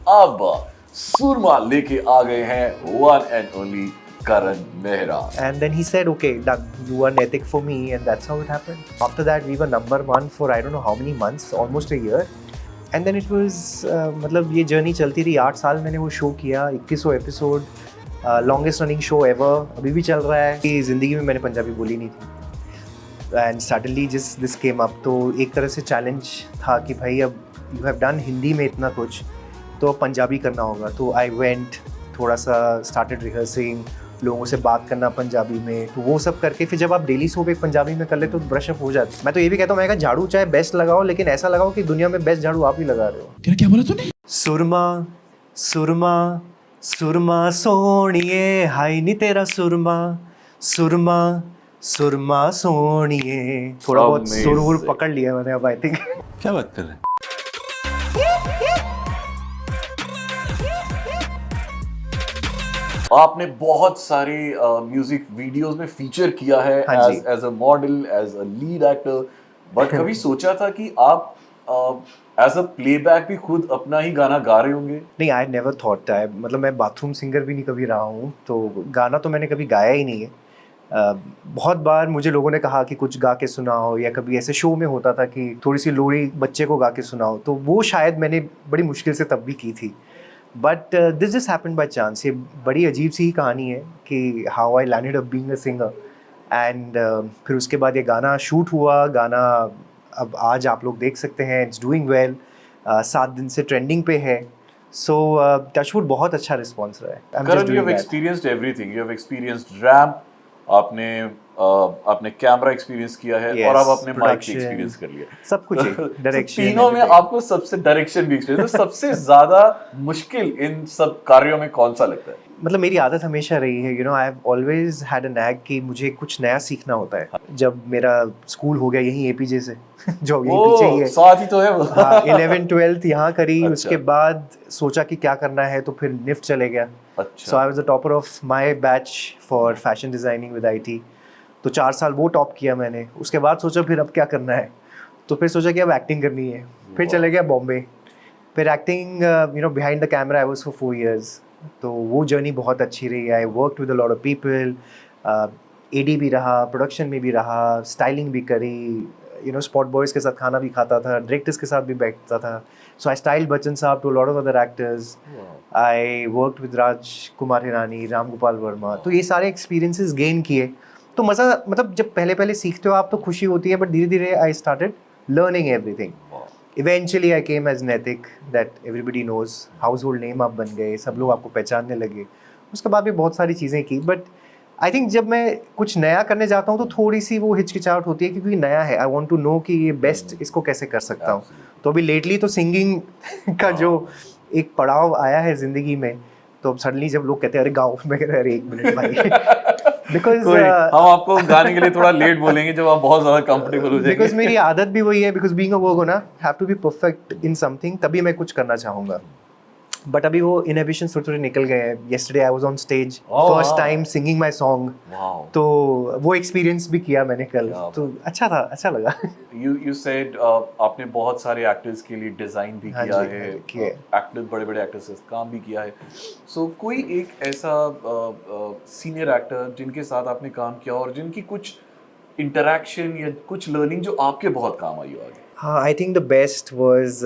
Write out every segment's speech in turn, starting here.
अब सुरमा लेके आ गए हैं one and only Karan Mehra. And then he said, okay, done. You are Naitik for me, and that's how it happened. After that, we were number one for I don't know how many months, almost a year. And then it was, मतलब ये journey चलती रही 8 साल मैंने वो show किया 2100 episode longest running show ever अभी भी चल रहा है कि ज़िंदगी में मैंने पंजाबी बोली नहीं थी एंड सडनली जिस दिस केम अप तो एक तरह से चैलेंज था कि भाई अब यू हैव डन हिंदी में इतना कुछ तो अब पंजाबी करना होगा तो आई वेंट थोड़ा सा स्टार्टेड रिहर्सिंग लोगों से बात करना पंजाबी में तो वो सब करके फिर जब आप डेली सोप एक पंजाबी में कर ले तो ब्रश अप हो जाती मैं तो ये भी कहता हूँ मैं झाड़ू चाहे बेस्ट लगाओ लेकिन ऐसा लगाओ कि दुनिया में बेस्ट झाड़ू आप ही लगा रहे हो क्या बोला तूने सुरमा सुरमा सुरमा सोनिए हाय नी तेरा सुरमा सुरमा सुरमा सोनिए थोड़ा बहुत सुर वुर पकड़ लिया मैंने अब आई थिंक क्या बात कर रहे हैं आपने बहुत सारे म्यूजिक वीडियोस में फीचर किया है as a model as a lead actor but कभी सोचा था कि आप एज अ प्लेबैक भी खुद अपना ही गाना गा रहे होंगे? नहीं आई नेवर थॉट मतलब मैं बाथरूम सिंगर भी नहीं कभी रहा हूँ तो गाना तो मैंने कभी गाया ही नहीं है बहुत बार मुझे लोगों ने कहा कि कुछ गा के सुनाओ या कभी ऐसे शो में होता था कि थोड़ी सी लोरी बच्चे को गा के सुनाओ तो वो शायद मैंने बड़ी मुश्किल से तब भी की थी but this just happened by chance ये बड़ी अजीब सी ही कहानी है कि how I landed up being a singer and फिर उसके बाद ये गाना शूट हुआ गाना अब आज आप लोग देख सकते हैं इट्स डूइंग वेल 7 दिन से ट्रेंडिंग पे है सो टचवुड बहुत अच्छा रिस्पॉन्स रहा है Karan, you have experienced everything. You have experienced rap, आपने कैमरा एक्सपीरियंस किया है yes, और अब आपने माइक production, एक्सपीरियंस कर लिया सब कुछ डायरेक्शन तीनों में आपको सबसे डायरेक्शन भी एक्सपीरियंस तो सबसे ज्यादा मुश्किल इन सब कार्यों में कौन सा लगता है? मतलब मेरी आदत हमेशा रही है you know I have always had a nag कि मुझे कुछ नया सीखना होता है जब मेरा स्कूल हो गया यहीं एपीजे से जो यहीं पीछे ही है साथ ही तो है वो 11th 12th यहाँ करी अच्छा। उसके बाद सोचा कि क्या करना है तो फिर निफ्ट चले गया अच्छा so I was the topper of my batch for fashion designing with IT तो 4 साल वो टॉप किया मैंने उसके बाद सोचा फिर अब क्या करना है तो फिर सोचा कि अब एक्टिंग करनी है फिर चले गया बॉम्बे फिर acting you know behind the camera I was for 4 years तो वो जर्नी बहुत अच्छी रही I worked with a lot of people AD भी रहा प्रोडक्शन में भी रहा स्टाइलिंग भी करी यू नो स्पॉट बॉयज़ के साथ खाना भी खाता था डायरेक्टर्स के साथ भी बैठता था सो आई स्टाइल बच्चन साहब to lot of other actors I worked with Raj Kumar Hirani Ram Gopal Varma तो ये सारे एक्सपीरियंसेस गेन किए तो मज़ा मतलब जब पहले पहले सीखते हो आप तो खुशी होती है बट धीरे धीरे I started learning everything eventually I came as Naitik that everybody knows household name आप बन गए सब लोग आपको पहचानने लगे उसके बाद भी बहुत सारी चीज़ें की बट आई थिंक जब मैं कुछ नया करने जाता हूँ तो थोड़ी सी वो हिचकिचाहट होती है क्योंकि नया है आई वॉन्ट टू नो कि ये बेस्ट इसको कैसे कर सकता हूँ तो अभी लेटली तो सिंगिंग का जो एक पड़ाव आया है ज़िंदगी में तो अब सडनली जब लोग कहते हैं अरे गाँव में कह रहे अरे 1 मिनट भाई बिकॉज हम आपको गाने के लिए थोड़ा लेट बोलेंगे जब आप बहुत ज्यादा कंफर्टेबल हो जाएंगे बिकॉज मेरी आदत भी वही है बिकॉज बीइंग अ वर्गोना have to be perfect in something तभी मैं कुछ करना चाहूँगा बट अभी वो इनहिबिशन थोड़े थोड़े निकल गए हैं yesterday I was on stage first time singing my song तो वो एक्सपीरियंस भी किया मैंने कल तो अच्छा था अच्छा लगा यू सेड आपने बहुत सारे एक्टर्स के लिए डिजाइन भी किया है एक्टर बड़े बड़े एक्टर्स से काम भी किया है सो कोई एक ऐसा सीनियर एक्टर जिनके साथ आपने काम किया और जिनकी कुछ इंटरेक्शन या कुछ लर्निंग जो आपके बहुत काम आई हो आगे? हाँ I think the best was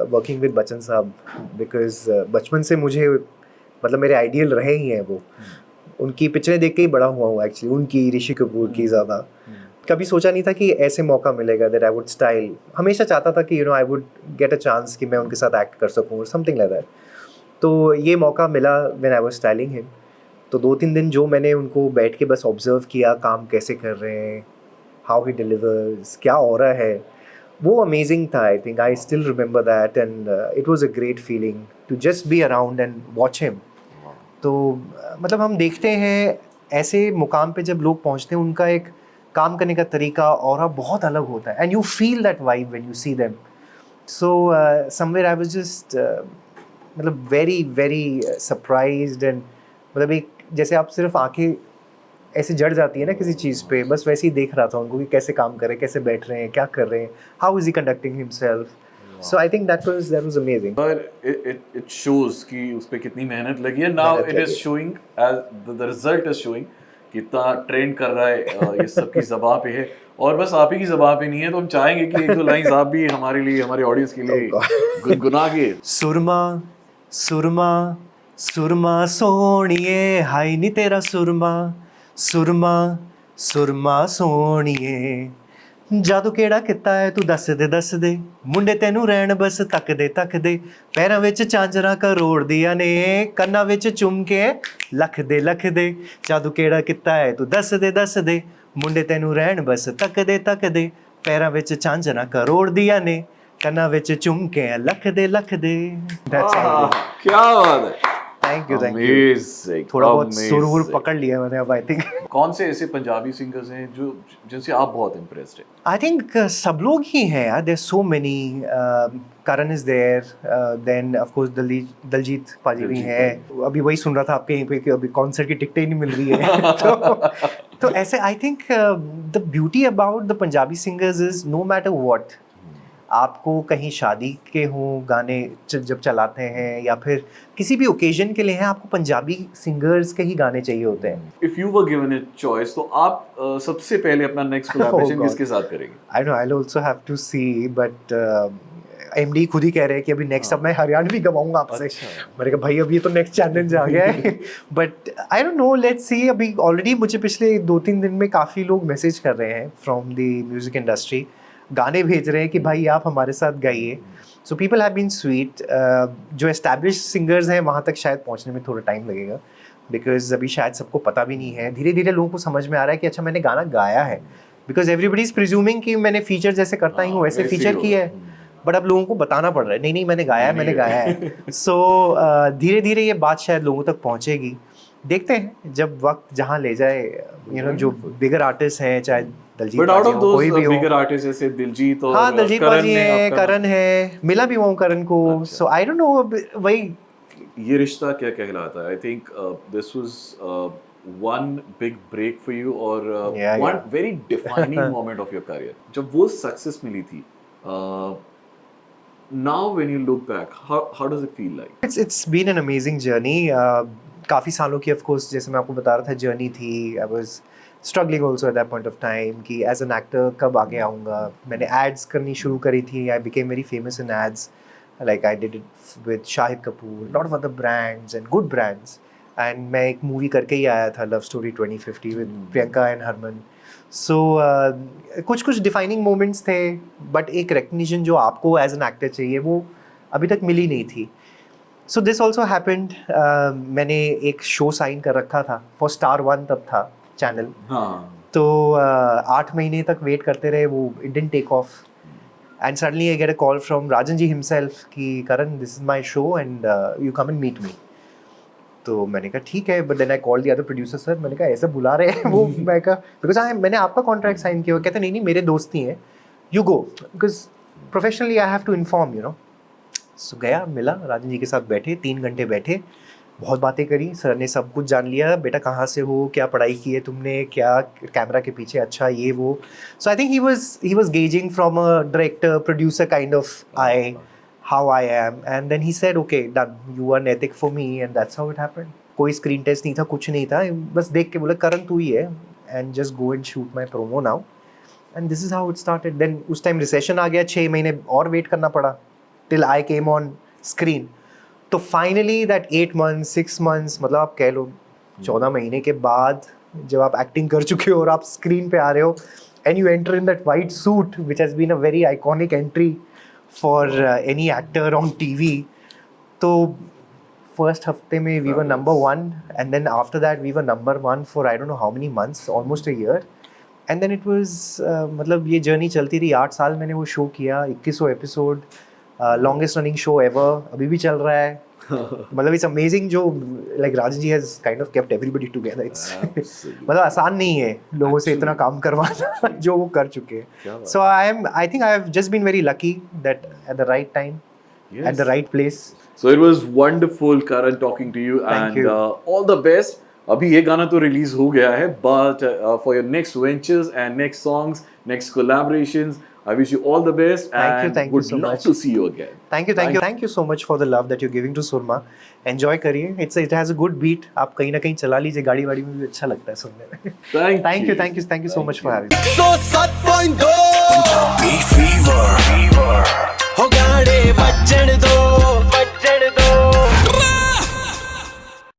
working with Bachchan साहब बिकॉज बचपन से मुझे मतलब मेरे आइडियल रहे ही हैं वो उनकी पिक्चरें देख के ही बड़ा हुआ हूँ एक्चुअली उनकी ऋषि कपूर की ज़्यादा कभी सोचा नहीं था कि ऐसे मौका मिलेगा दैट आई वुड स्टाइल हमेशा चाहता था कि you know I would get a chance कि मैं उनके साथ एक्ट कर सकूँ और समथिंग लाइक दैट तो ये मौका मिला when I was styling him तो 2-3 दिन जो मैंने उनको बैठ के बस ऑब्जर्व किया काम कैसे कर रहे हैं हाउ ही डिलीवर्स क्या ऑरा है वो अमेजिंग था I think I still remember that and it was a great feeling to just be around and watch him तो मतलब हम देखते हैं ऐसे मुकाम पे जब लोग पहुंचते हैं उनका एक काम करने का तरीका और बहुत अलग होता है and you feel that vibe when you see them so somewhere I was just मतलब वेरी वेरी सरप्राइज्ड एंड मतलब एक जैसे आप सिर्फ आंखें ऐसे जड़ जाती है ना किसी चीज़ पे बस वैसे ही देख रहा था उनको कि कैसे काम कर रहे हैं कैसे बैठ रहे हैं क्या कर रहे हैं how is he conducting himself So I think that was amazing. But it shows कि उस पे कितनी मेहनत लगी है. Now मेहनत it लगी is है. showing as the result is showing कितना ट्रेंड कर रहा है ये सबकी ज़बान पे है और बस आप ही की ज़बान पे नहीं है तो हम चाहेंगे कि एक दो लाइंस आप भी हमारे लिए हमारे ऑडियंस के लिए गुनगुना के. सुरमा सुरमा सुरमा सोनिए हाय नी तेरा सुरमा सुरमा ਸੁਰਮਾ ਸੋਹਣੀਏ ਜਾਦੂ ਕਿਹੜਾ ਕੀਤਾ ਹੈ ਤੂੰ ਦੱਸ ਦੇ ਮੁੰਡੇ ਤੈਨੂੰ ਰਹਿਣ ਬਸ ਤੱਕਦੇ ਪੈਰਾਂ ਵਿੱਚ ਚਾਂਜਰਾਂ ਕਰੋੜ ਦੀਆਂ ਨੇ ਕੰਨਾਂ ਵਿੱਚ ਚੁੰਮ ਕੇ ਲੱਖ ਦੇ ਜਾਦੂ ਕਿਹੜਾ ਕੀਤਾ ਹੈ ਤੂੰ ਦੱਸ ਦੇ ਮੁੰਡੇ ਤੈਨੂੰ ਰਹਿਣ ਬਸ ਤੱਕਦੇ ਪੈਰਾਂ ਵਿੱਚ ਚਾਂਜਰਾਂ ਕਰੋੜ ਦੀਆਂ ਨੇ ਕੰਨਾਂ ਵਿੱਚ ਚੁੰਮ ਕੇ ਲੱਖ ਦੇ That's all. क्या बात है. Thank you. Amazing. थोड़ा बहुत सुर पकड़ लिया मैंने अब आई थिंक. कौन से ऐसे पंजाबी सिंगर्स हैं जो जिनसे आप बहुत इम्प्रेस्ड हैं? I think सब लोग ही हैं यार. There's so many. Karan is there. Then of course Daljit पाजी भी हैं. अभी वही सुन रहा था आपके यहीं पे कि अभी कॉन्सर्ट की टिकटें ही नहीं मिल रही है. तो ऐसे I think the beauty about the Punjabi singers is no matter what. आपको कहीं शादी के हों गाने जब चलाते हैं या फिर किसी भी ओकेजन के लिए हैं आपको पंजाबी सिंगर्स के ही गाने चाहिए होते हैं. If you were given a choice तो आप सबसे पहले अपना नेक्स्ट कोलैबोरेशन किसके साथ करेंगे? I know I'll also have to see but MD खुद ही कह रहे हैं कि अभी नेक्स्ट अब मैं हरियाणवी गवाऊंगा आपसे. मैंने कहा भाई अभी तो नेक्स्ट चैलेंज आ गया है. But I don't no let's see. अभी ऑलरेडी मुझे पिछले 2-3 दिन में काफ़ी लोग मैसेज कर रहे हैं फ्रॉम द म्यूज़िक इंडस्ट्री. गाने भेज रहे हैं कि भाई आप हमारे साथ गाइए. So people have been sweet. जो एस्टैब्लिश सिंगर्स हैं वहाँ तक शायद पहुँचने में थोड़ा टाइम लगेगा बिकॉज अभी शायद सबको पता भी नहीं है. धीरे धीरे लोगों को समझ में आ रहा है कि अच्छा मैंने गाना गाया है बिकॉज एवरीबडी इज़ प्रिज्यूमिंग कि मैंने फीचर जैसे करता ही हूँ वैसे फीचर किया है. बट अब लोगों को बताना पड़ रहा है नहीं मैंने गाया है. सो धीरे धीरे ये बात शायद लोगों तक पहुँचेगी. देखते हैं जब वक्त जहाँ ले जाए. यू नो जो बिगर आर्टिस्ट हैं चाहे Daljit But out of those कोई भी bigger artists जैसे दिलजीत और हाँ दलजीत पाजी है करण है मिला भी हूँ करण को. सो आई डोंट नो वही ये रिश्ता क्या कहलाता है? I think this was one big break for you or one very defining moment of your career. जब वो सक्सेस मिली थी now when you look back how does it feel like? It's been an amazing journey. काफ़ी सालों की of course जैसे मैं आपको बता रहा था जर्नी थी. I was struggling also at that point of time कि एज एन एक्टर कब आगे आऊँगा. मैंने एड्स करनी शुरू करी थी. I became very famous in ads. Like I did it with Shahid Kapoor lot of other brands and good brands. And मैं एक मूवी करके ही आया था love story 2050 with Priyanka and Harman. So कुछ डिफाइनिंग मोमेंट्स थे बट एक रिकग्निशन जो आपको एज एन एक्टर चाहिए वो अभी तक मिली नहीं थी. So this also happened. मैंने एक शो साइन कर रखा था फॉर स्टार 1 तब था चैनल. तो 8 महीने तक वेट करते रहे वो it didn't take off. And suddenly I get a call from Rajan ji himself कि Karan this is my show and you come and meet me. तो मैंने कहा ठीक है. But then I call the other producer sir. मैंने कहा ऐसा बुला रहे हैं वो. मैं कहा बिकॉज मैंने आपका कॉन्ट्रैक्ट साइन किया. कहते नहीं मेरे दोस्त ही हैं you go because professionally I have to inform you know. So गया मिला राजन जी के साथ बैठे 3 घंटे बैठे बहुत बातें करी. सर ने सब कुछ जान लिया. बेटा कहाँ से हो क्या पढ़ाई की है तुमने क्या कैमरा के पीछे अच्छा ये वो. So I think he was gazing from a director producer kind of I how I am and then he said okay done you are an ethic for me and that's how it happened. कोई screen test नहीं था कुछ नहीं था. बस देख के बोला करण तू ही है and just go and shoot my promo now and this is how it started. Then उस टाइम रिसेशन आ गया 6 महीने और वेट करना पड़ा till I came on screen. तो फाइनली दैट 8 months 6 months मतलब आप कह लो 14 महीने के बाद जब आप एक्टिंग कर चुके हो और आप स्क्रीन पे आ रहे हो and you enter in that white suit which has been a very iconic entry for any actor on TV. तो फर्स्ट हफ्ते में we were number 1 and then after that we were number 1 for I don't know how many months almost a year. And then it was मतलब ये journey चलती रही. 8 साल मैंने वो शो किया 2100 episode. Longest running show ever अभी भी चल रहा है. मतलब इट्स अमेजिंग जो like Rajan ji has kind of kept everybody together. It's मतलब आसान नहीं है लोगों से इतना काम करवाना जो वो कर चुके हैं. So I think I have just been very lucky that at the right time at the right place. So it was wonderful Karan talking to you and all the best. अभी ये गाना तो रिलीज हो गया है but for your next ventures and next songs next collaborations I wish you all the best and thank you would so love much. to see you again. Thank you so much for the love that you're giving to Surma. Enjoy करिए. It has a good beat. आप कहीं ना कहीं चला लीजिए गाड़ी वाड़ी में भी अच्छा लगता है सुनने में. Thank you so much for having me. 107.2 Punjabi fever हो गाने बजण दो